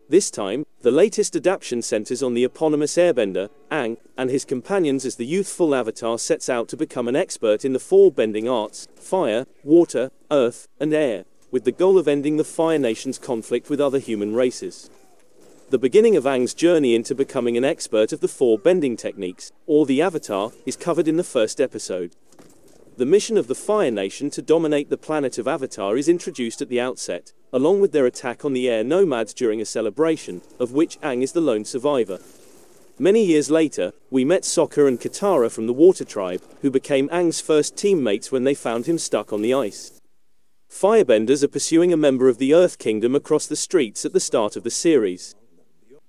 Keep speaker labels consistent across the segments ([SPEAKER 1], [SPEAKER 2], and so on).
[SPEAKER 1] This time, the latest adaptation centers on the eponymous airbender, Aang, and his companions as the youthful avatar sets out to become an expert in the four bending arts: fire, water, earth, and air, with the goal of ending the Fire Nation's conflict with other human races. The beginning of Aang's journey into becoming an expert of the four bending techniques, or the Avatar, is covered in the first episode. The mission of the Fire Nation to dominate the planet of Avatar is introduced at the outset, along with their attack on the air nomads during a celebration, of which Aang is the lone survivor. Many years later, we met Sokka and Katara from the Water Tribe, who became Aang's first teammates when they found him stuck on the ice. Firebenders are pursuing a member of the Earth Kingdom across the streets at the start of the series.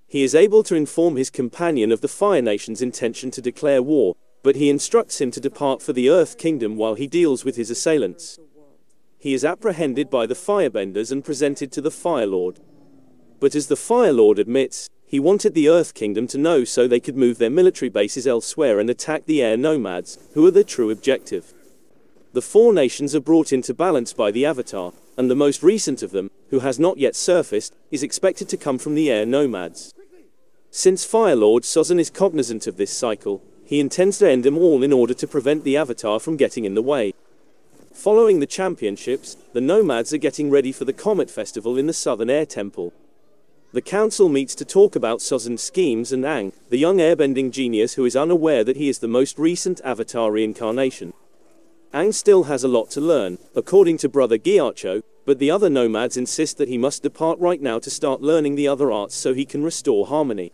[SPEAKER 1] He is able to inform his companion of the Fire Nation's intention to declare war, but he instructs him to depart for the Earth Kingdom while he deals with his assailants. He is apprehended by the Firebenders and presented to the Fire Lord. But as the Fire Lord admits, he wanted the Earth Kingdom to know so they could move their military bases elsewhere and attack the air nomads, who are their true objective. The four nations are brought into balance by the Avatar, and the most recent of them, who has not yet surfaced, is expected to come from the air nomads. Since Fire Lord Sozin is cognizant of this cycle, he intends to end them all in order to prevent the Avatar from getting in the way. Following the championships, the nomads are getting ready for the Comet Festival in the Southern Air Temple. The council meets to talk about Sozin's schemes and Aang, the young airbending genius who is unaware that he is the most recent Avatar reincarnation. Aang still has a lot to learn, according to Brother Gyatso, but the other nomads insist that he must depart right now to start learning the other arts so he can restore harmony.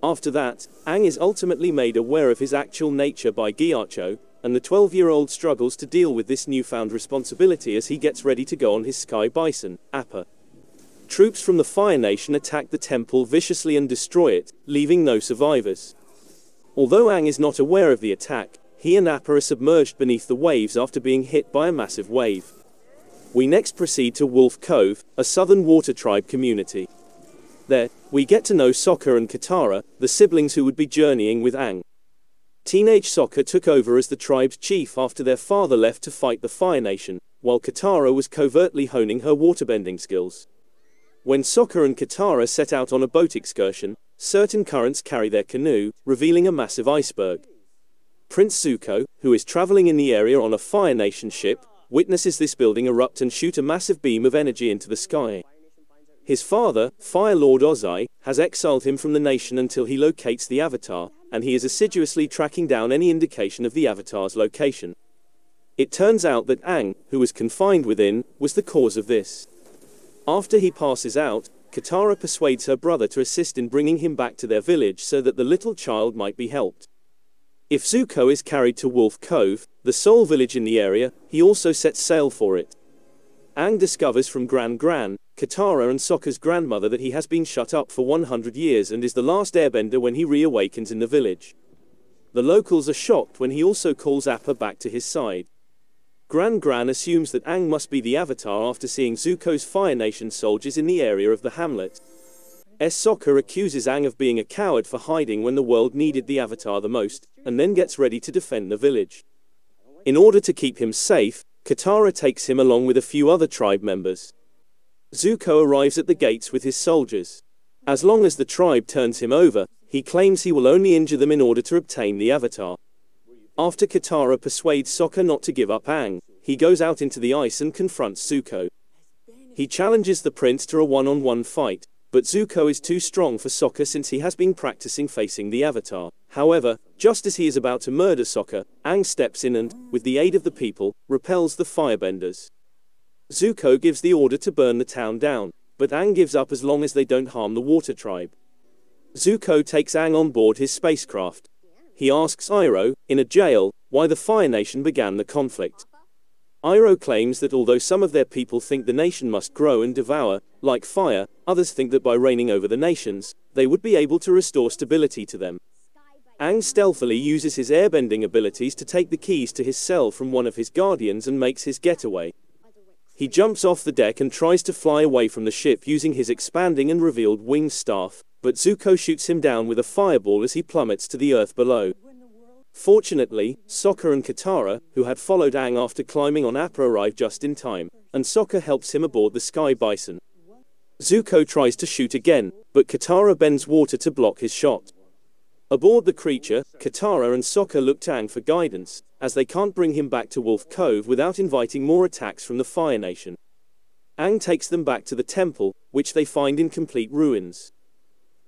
[SPEAKER 1] After that, Aang is ultimately made aware of his actual nature by Gyatso, and the 12-year-old struggles to deal with this newfound responsibility as he gets ready to go on his sky bison, Appa. Troops from the Fire Nation attack the temple viciously and destroy it, leaving no survivors. Although Aang is not aware of the attack, he and Appa are submerged beneath the waves after being hit by a massive wave. We next proceed to Wolf Cove, a southern water tribe community. There, we get to know Sokka and Katara, the siblings who would be journeying with Aang. Teenage Sokka took over as the tribe's chief after their father left to fight the Fire Nation, while Katara was covertly honing her waterbending skills. When Sokka and Katara set out on a boat excursion, certain currents carry their canoe, revealing a massive iceberg. Prince Zuko, who is traveling in the area on a Fire Nation ship, witnesses this building erupt and shoot a massive beam of energy into the sky. His father, Fire Lord Ozai, has exiled him from the nation until he locates the Avatar, and he is assiduously tracking down any indication of the Avatar's location. It turns out that Aang, who was confined within, was the cause of this. After he passes out, Katara persuades her brother to assist in bringing him back to their village so that the little child might be helped. If Zuko is carried to Wolf Cove, the sole village in the area, he also sets sail for it. Aang discovers from Gran, Katara and Sokka's grandmother that he has been shut up for 100 years and is the last airbender when he reawakens in the village. The locals are shocked when he also calls Appa back to his side. Gran assumes that Aang must be the Avatar after seeing Zuko's Fire Nation soldiers in the area of the hamlet. Sokka accuses Aang of being a coward for hiding when the world needed the Avatar the most, and then gets ready to defend the village. In order to keep him safe, Katara takes him along with a few other tribe members. Zuko arrives at the gates with his soldiers. As long as the tribe turns him over, he claims he will only injure them in order to obtain the Avatar. After Katara persuades Sokka not to give up Aang, he goes out into the ice and confronts Zuko. He challenges the prince to a one-on-one fight, but Zuko is too strong for Sokka since he has been practicing facing the Avatar. However, just as he is about to murder Sokka, Aang steps in and, with the aid of the people, repels the firebenders. Zuko gives the order to burn the town down, but Aang gives up as long as they don't harm the water tribe. Zuko takes Aang on board his spacecraft. He asks Iroh, in a jail, why the Fire Nation began the conflict. Iroh claims that although some of their people think the nation must grow and devour, like fire, others think that by reigning over the nations, they would be able to restore stability to them. Aang stealthily uses his airbending abilities to take the keys to his cell from one of his guardians and makes his getaway. He jumps off the deck and tries to fly away from the ship using his expanding and revealed winged staff, but Zuko shoots him down with a fireball as he plummets to the earth below. Fortunately, Sokka and Katara, who had followed Aang after climbing on Appa, arrive just in time, and Sokka helps him aboard the Sky Bison. Zuko tries to shoot again, but Katara bends water to block his shot. Aboard the creature, Katara and Sokka look to Aang for guidance, as they can't bring him back to Wolf Cove without inviting more attacks from the Fire Nation. Aang takes them back to the temple, which they find in complete ruins.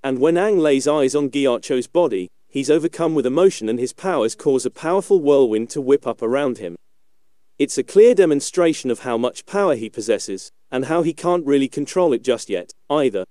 [SPEAKER 1] And when Aang lays eyes on Gyatso's body, he's overcome with emotion and his powers cause a powerful whirlwind to whip up around him. It's a clear demonstration of how much power he possesses, and how he can't really control it just yet, either.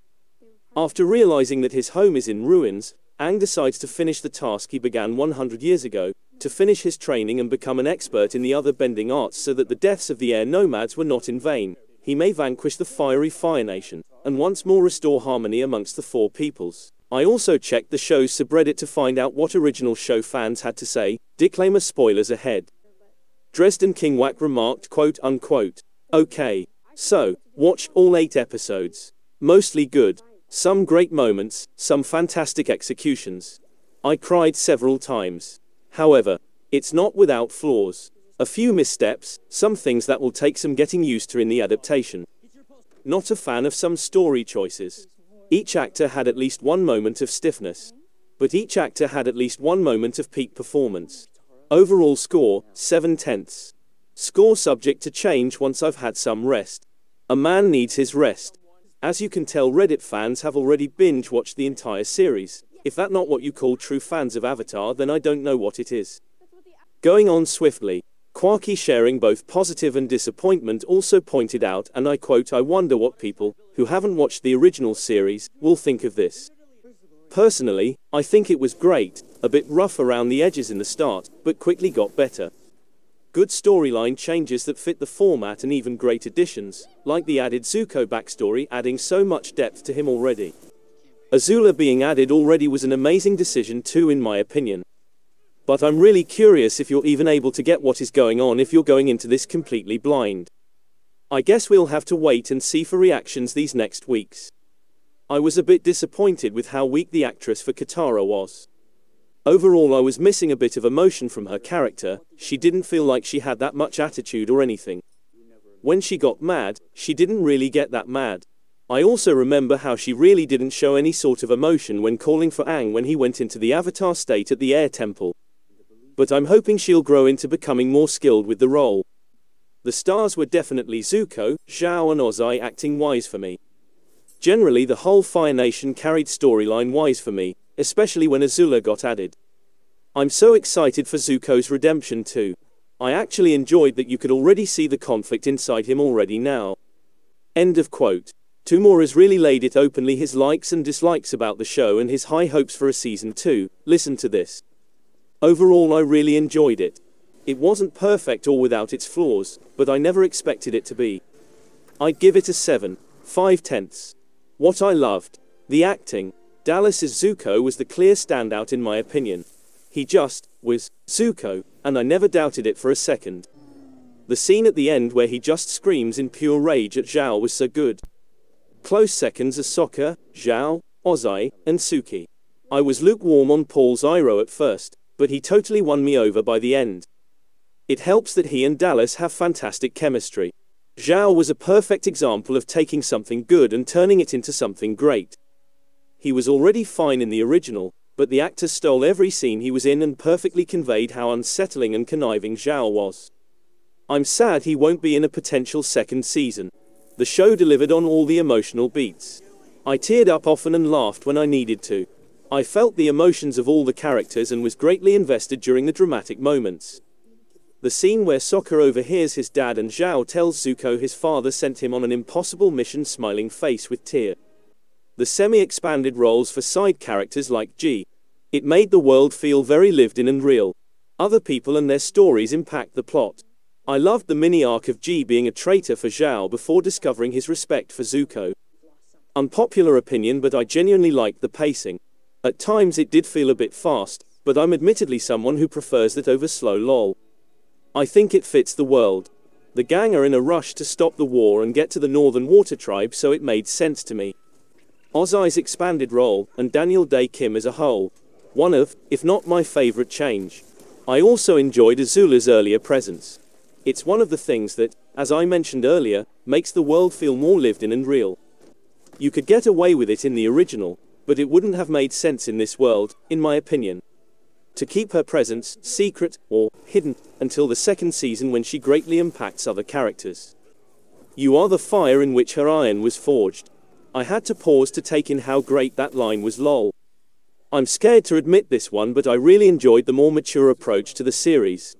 [SPEAKER 1] After realizing that his home is in ruins, Aang decides to finish the task he began 100 years ago, to finish his training and become an expert in the other bending arts so that the deaths of the air nomads were not in vain. He may vanquish the fiery Fire Nation, and once more restore harmony amongst the four peoples. I also checked the show's subreddit to find out what original show fans had to say. Disclaimer: spoilers ahead. Dresden Kingwack remarked, quote unquote, "Okay. So, watch all 8 episodes. Mostly good. Some great moments, some fantastic executions. I cried several times. However, it's not without flaws. A few missteps, some things that will take some getting used to in the adaptation. Not a fan of some story choices. Each actor had at least one moment of stiffness. But each actor had at least one moment of peak performance. Overall score, 7/10. Score subject to change once I've had some rest. A man needs his rest. As you can tell, Reddit fans have already binge-watched the entire series. If that's not what you call true fans of Avatar, then I don't know what it is." Going on swiftly, Quarky, sharing both positive and disappointment, also pointed out, and I quote, "I wonder what people, who haven't watched the original series, will think of this. Personally, I think it was great, a bit rough around the edges in the start, but quickly got better. Good storyline changes that fit the format and even great additions, like the added Zuko backstory, adding so much depth to him already. Azula being added already was an amazing decision too, in my opinion. But I'm really curious if you're even able to get what is going on if you're going into this completely blind. I guess we'll have to wait and see for reactions these next weeks. I was a bit disappointed with how weak the actress for Katara was. Overall, I was missing a bit of emotion from her character. She didn't feel like she had that much attitude or anything. When she got mad, she didn't really get that mad. I also remember how she really didn't show any sort of emotion when calling for Aang when he went into the Avatar state at the Air Temple. But I'm hoping she'll grow into becoming more skilled with the role. The stars were definitely Zuko, Zhao and Ozai acting wise for me. Generally, the whole Fire Nation carried storyline wise for me, especially when Azula got added. I'm so excited for Zuko's redemption too. I actually enjoyed that you could already see the conflict inside him already now." End of quote. Tumor has really laid it openly, his likes and dislikes about the show and his high hopes for a season 2. Listen to this. "Overall, I really enjoyed it. It wasn't perfect or without its flaws, but I never expected it to be. I'd give it a 7/5. What I loved. The acting. Dallas's Zuko was the clear standout in my opinion. He just was Zuko, and I never doubted it for a second. The scene at the end where he just screams in pure rage at Zhao was so good. Close seconds are Sokka, Zhao, Ozai, and Suki. I was lukewarm on Paul's Iroh at first, but he totally won me over by the end. It helps that he and Dallas have fantastic chemistry. Zhao was a perfect example of taking something good and turning it into something great. He was already fine in the original, but the actor stole every scene he was in and perfectly conveyed how unsettling and conniving Zhao was. I'm sad he won't be in a potential second season. The show delivered on all the emotional beats. I teared up often and laughed when I needed to. I felt the emotions of all the characters and was greatly invested during the dramatic moments. The scene where Sokka overhears his dad and Zhao tells Zuko his father sent him on an impossible mission, smiling face with tear. The semi-expanded roles for side characters like G. It made the world feel very lived in and real. Other people and their stories impact the plot. I loved the mini-arc of G being a traitor for Zhao before discovering his respect for Zuko. Unpopular opinion, but I genuinely liked the pacing. At times it did feel a bit fast, but I'm admittedly someone who prefers that over slow lol. I think it fits the world. The gang are in a rush to stop the war and get to the Northern Water Tribe, so it made sense to me. Ozai's expanded role, and Daniel Day Kim as a whole, one of, if not my favorite change. I also enjoyed Azula's earlier presence. It's one of the things that, as I mentioned earlier, makes the world feel more lived in and real. You could get away with it in the original, but it wouldn't have made sense in this world, in my opinion. To keep her presence secret or hidden until the second season when she greatly impacts other characters. You are the fire in which her iron was forged. I had to pause to take in how great that line was, lol. I'm scared to admit this one, but I really enjoyed the more mature approach to the series.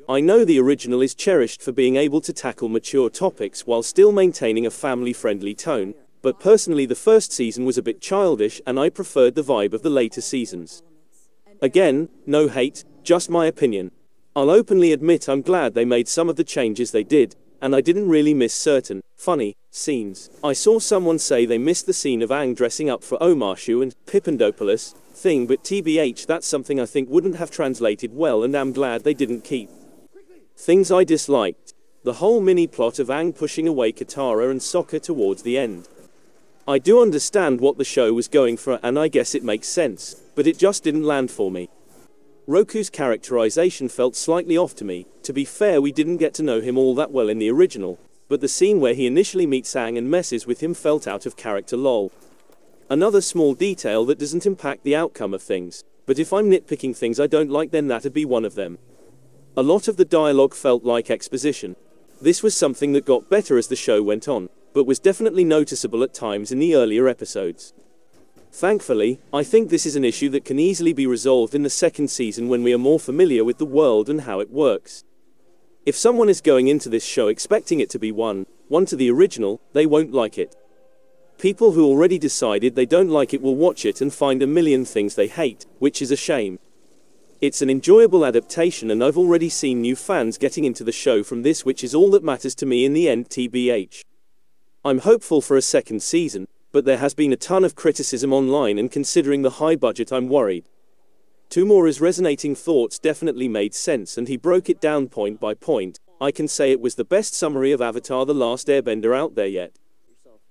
[SPEAKER 1] I know the original is cherished for being able to tackle mature topics while still maintaining a family-friendly tone, but personally the first season was a bit childish and I preferred the vibe of the later seasons. Again, no hate, just my opinion. I'll openly admit I'm glad they made some of the changes they did, and I didn't really miss certain funny scenes. I saw someone say they missed the scene of Aang dressing up for Omashu and Pippindopoulos thing, but TBH, that's something I think wouldn't have translated well, and I'm glad they didn't keep. Things I disliked. The whole mini-plot of Aang pushing away Katara and Sokka towards the end. I do understand what the show was going for, and I guess it makes sense, but it just didn't land for me. Roku's characterization felt slightly off to me. To be fair, we didn't get to know him all that well in the original, but the scene where he initially meets Aang and messes with him felt out of character, lol. Another small detail that doesn't impact the outcome of things, but if I'm nitpicking things I don't like, then that'd be one of them. A lot of the dialogue felt like exposition. This was something that got better as the show went on, but was definitely noticeable at times in the earlier episodes. Thankfully, I think this is an issue that can easily be resolved in the second season when we are more familiar with the world and how it works. If someone is going into this show expecting it to be one to the original, they won't like it. People who already decided they don't like it will watch it and find a million things they hate, which is a shame. It's an enjoyable adaptation, and I've already seen new fans getting into the show from this, which is all that matters to me in the end, TBH. I'm hopeful for a second season, but there has been a ton of criticism online, and considering the high budget I'm worried. Tumora's resonating thoughts definitely made sense, and he broke it down point by point. I can say it was the best summary of Avatar: The Last Airbender out there yet.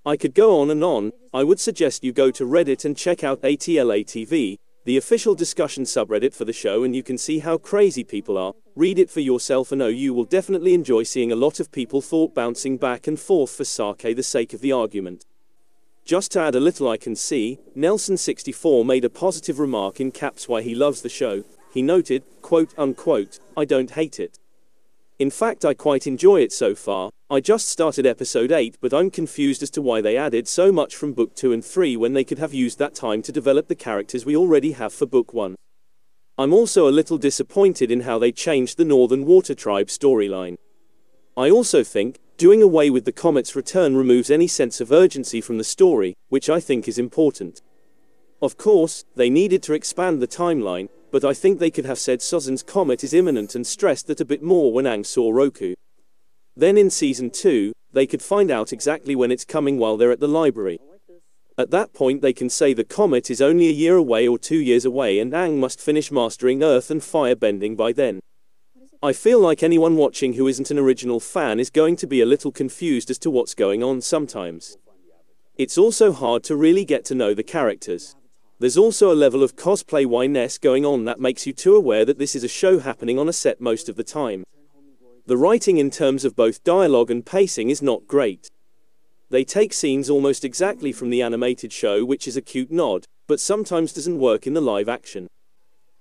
[SPEAKER 1] I could go on and on. I would suggest you go to Reddit and check out ATLATV, the official discussion subreddit for the show, and you can see how crazy people are. Read it for yourself, and you will definitely enjoy seeing a lot of people thought bouncing back and forth for sake the sake of the argument. Just to add a little, I can see, Nelson64 made a positive remark in caps why he loves the show. He noted, quote unquote, "I don't hate it. In fact, I quite enjoy it so far. I just started episode 8, but I'm confused as to why they added so much from book 2 and 3 when they could have used that time to develop the characters we already have for book 1. I'm also a little disappointed in how they changed the Northern Water Tribe storyline. I also think, doing away with the comet's return removes any sense of urgency from the story, which I think is important. Of course, they needed to expand the timeline, but I think they could have said Sozan's comet is imminent and stressed that a bit more when Aang saw Roku. Then in season 2, they could find out exactly when it's coming while they're at the library. At that point they can say the comet is only a year away or 2 years away, and Aang must finish mastering earth and fire bending by then. I feel like anyone watching who isn't an original fan is going to be a little confused as to what's going on sometimes. It's also hard to really get to know the characters. There's also a level of cosplay wine-ness going on that makes you too aware that this is a show happening on a set most of the time. The writing in terms of both dialogue and pacing is not great. They take scenes almost exactly from the animated show, which is a cute nod, but sometimes doesn't work in the live action.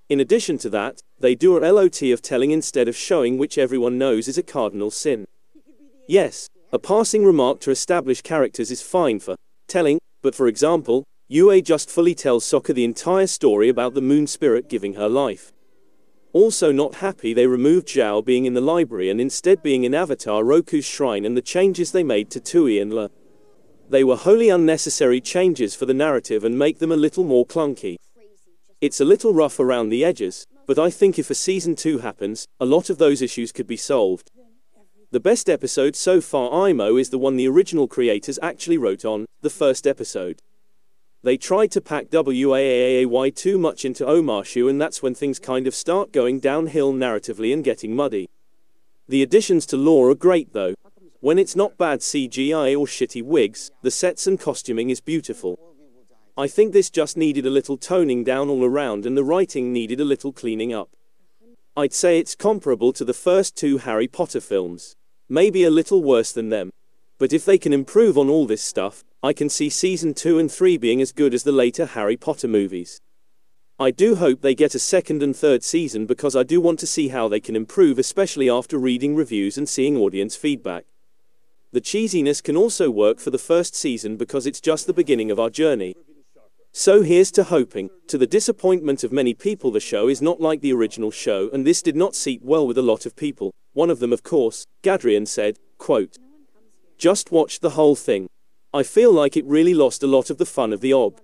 [SPEAKER 1] In addition to that, they do a lot of telling instead of showing, which everyone knows is a cardinal sin. Yes, a passing remark to establish characters is fine for telling, but for example, Yue just fully tells Sokka the entire story about the moon spirit giving her life. Also not happy they removed Zhao being in the library and instead being in Avatar Roku's shrine, and the changes they made to Tui and La. They were wholly unnecessary changes for the narrative and make them a little more clunky. It's a little rough around the edges, but I think if a season 2 happens, a lot of those issues could be solved. The best episode so far, IMO, is the one the original creators actually wrote on, the first episode. They tried to pack WAAAY too much into Omashu, and that's when things kind of start going downhill narratively and getting muddy. The additions to lore are great though. When it's not bad CGI or shitty wigs, the sets and costuming is beautiful. I think this just needed a little toning down all around, and the writing needed a little cleaning up. I'd say it's comparable to the first 2 Harry Potter films. Maybe a little worse than them. But if they can improve on all this stuff, I can see season 2 and 3 being as good as the later Harry Potter movies. I do hope they get a second and third season because I do want to see how they can improve, especially after reading reviews and seeing audience feedback. The cheesiness can also work for the first season because it's just the beginning of our journey. So here's to hoping. To the disappointment of many people, the show is not like the original show, and this did not sit well with a lot of people. One of them, of course, Gadrian, said, quote, "Just watch the whole thing. I feel like it really lost a lot of the fun of the OG.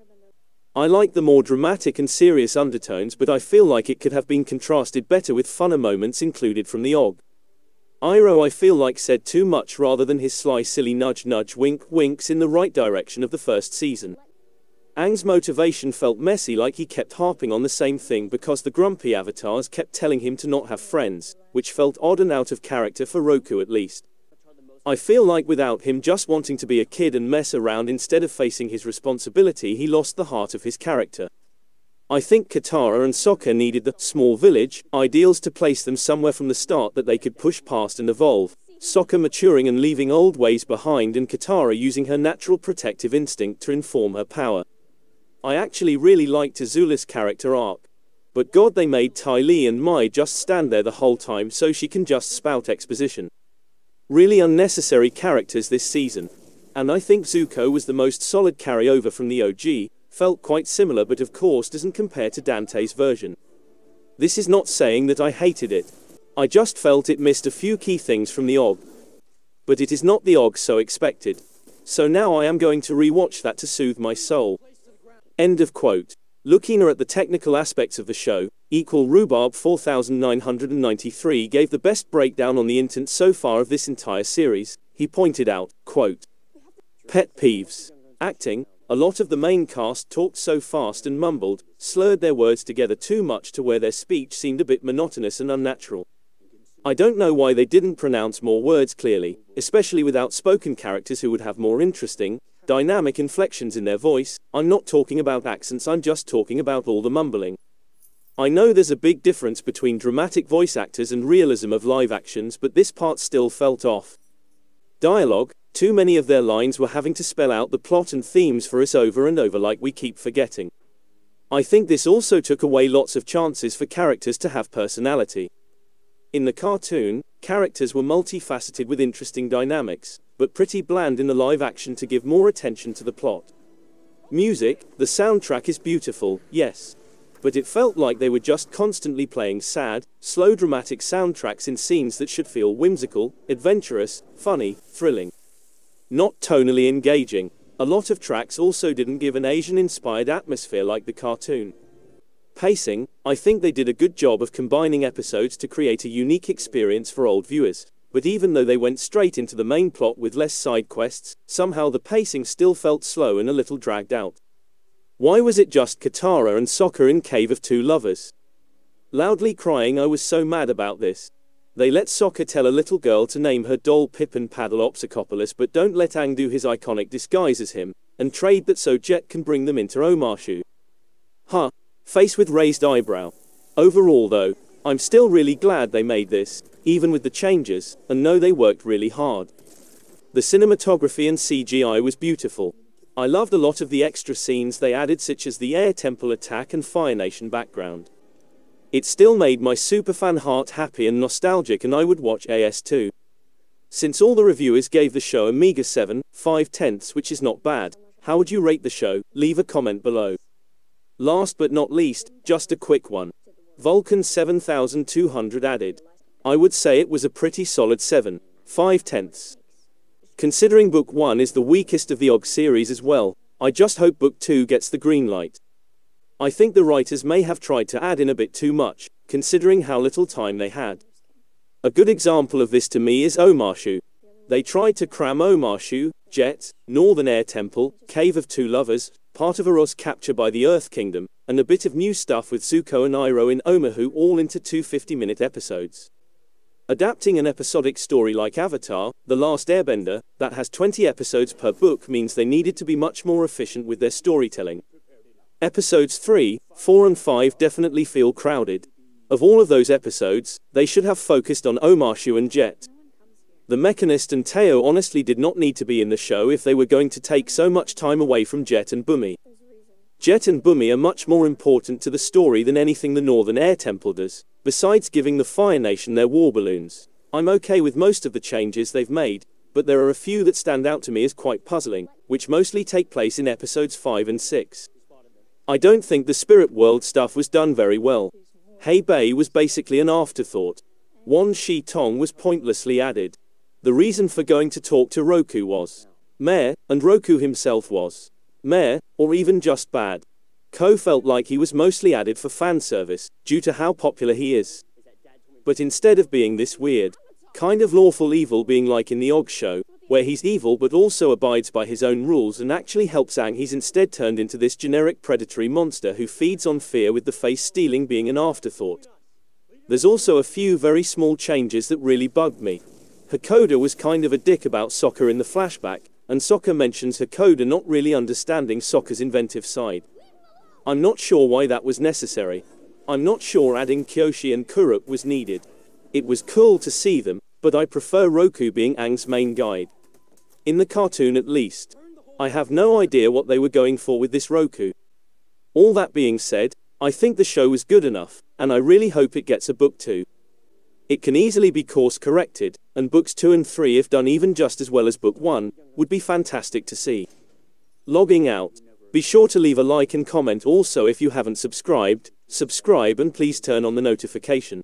[SPEAKER 1] I like the more dramatic and serious undertones, but I feel like it could have been contrasted better with funner moments included from the OG. Iroh, I feel like, said too much rather than his sly silly nudge nudge wink winks in the right direction of the first season. Aang's motivation felt messy, like he kept harping on the same thing because the grumpy avatars kept telling him to not have friends, which felt odd and out of character for Roku at least. I feel like without him just wanting to be a kid and mess around instead of facing his responsibility, he lost the heart of his character. I think Katara and Sokka needed the small village ideals to place them somewhere from the start that they could push past and evolve. Sokka maturing and leaving old ways behind, and Katara using her natural protective instinct to inform her power. I actually really liked Azula's character arc. But God, they made Ty Lee and Mai just stand there the whole time so she can just spout exposition. Really unnecessary characters this season. And I think Zuko was the most solid carryover from the OG. Felt quite similar, but of course doesn't compare to Dante's version. This is not saying that I hated it. I just felt it missed a few key things from the OG. But it is not the OG, so expected. So now I am going to rewatch that to soothe my soul." End of quote. Looking at the technical aspects of the show, Rhubarb 4993 gave the best breakdown on the internet so far of this entire series. He pointed out, quote, "Pet peeves. Acting. A lot of the main cast talked so fast and mumbled, slurred their words together too much to where their speech seemed a bit monotonous and unnatural. I don't know why they didn't pronounce more words clearly, especially with outspoken characters who would have more interesting, dynamic inflections in their voice. I'm not talking about accents, I'm just talking about all the mumbling. I know there's a big difference between dramatic voice actors and realism of live actions, but this part still felt off. Dialogue. Too many of their lines were having to spell out the plot and themes for us over and over like we keep forgetting. I think this also took away lots of chances for characters to have personality. In the cartoon, characters were multifaceted with interesting dynamics, but pretty bland in the live action to give more attention to the plot. Music, the soundtrack is beautiful, yes. But it felt like they were just constantly playing sad, slow dramatic soundtracks in scenes that should feel whimsical, adventurous, funny, thrilling. Not tonally engaging. A lot of tracks also didn't give an Asian-inspired atmosphere like the cartoon. Pacing. I think they did a good job of combining episodes to create a unique experience for old viewers. But even though they went straight into the main plot with less side quests, somehow the pacing still felt slow and a little dragged out. Why was it just Katara and Sokka in Cave of Two Lovers? Loudly crying, I was so mad about this. They let Sokka tell a little girl to name her doll Pippin Paddleopsicopolis, but don't let Aang do his iconic disguise as him, and trade that so Jet can bring them into Omashu. Huh. Face with raised eyebrow. Overall though, I'm still really glad they made this, even with the changes, and know they worked really hard. The cinematography and CGI was beautiful. I loved a lot of the extra scenes they added, such as the Air Temple attack and Fire Nation background. It still made my superfan heart happy and nostalgic, and I would watch AS2. Since all the reviewers gave the show a meager 7/5, which is not bad, how would you rate the show? Leave a comment below. Last but not least, just a quick one. Vulcan 7200 added. I would say it was a pretty solid 7/5. Considering Book 1 is the weakest of the OG series as well, I just hope Book 2 gets the green light. I think the writers may have tried to add in a bit too much, considering how little time they had. A good example of this to me is Omashu. They tried to cram Omashu, Jet, Northern Air Temple, Cave of Two Lovers, part of Aro's capture by the Earth Kingdom, and a bit of new stuff with Zuko and Iroh in Omahu all into 2 50-minute episodes. Adapting an episodic story like Avatar, The Last Airbender, that has 20 episodes per book means they needed to be much more efficient with their storytelling. Episodes 3, 4 and 5 definitely feel crowded. Of all of those episodes, they should have focused on Omashu and Jet. The Mechanist and Teo honestly did not need to be in the show if they were going to take so much time away from Jet and Bumi. Jet and Bumi are much more important to the story than anything the Northern Air Temple does, besides giving the Fire Nation their war balloons. I'm okay with most of the changes they've made, but there are a few that stand out to me as quite puzzling, which mostly take place in episodes 5 and 6. I don't think the Spirit World stuff was done very well. Hei Bei was basically an afterthought. Wan Shi Tong was pointlessly added. The reason for going to talk to Roku was meh, and Roku himself was meh, or even just bad. Ko felt like he was mostly added for fan service, due to how popular he is. But instead of being this weird, kind of lawful evil being like in the Og show, where he's evil but also abides by his own rules and actually helps Aang, he's instead turned into this generic predatory monster who feeds on fear, with the face stealing being an afterthought. There's also a few very small changes that really bugged me. Hakoda was kind of a dick about Sokka in the flashback, and Sokka mentions Hakoda not really understanding Sokka's inventive side. I'm not sure why that was necessary. I'm not sure adding Kyoshi and Kuruk was needed. It was cool to see them, but I prefer Roku being Aang's main guide. In the cartoon at least. I have no idea what they were going for with this Roku. All that being said, I think the show was good enough, and I really hope it gets a book 2. It can easily be course corrected, and books 2 and 3, if done even just as well as book 1, would be fantastic to see. Logging out. Be sure to leave a like and comment also if you haven't subscribed, subscribe and please turn on the notification.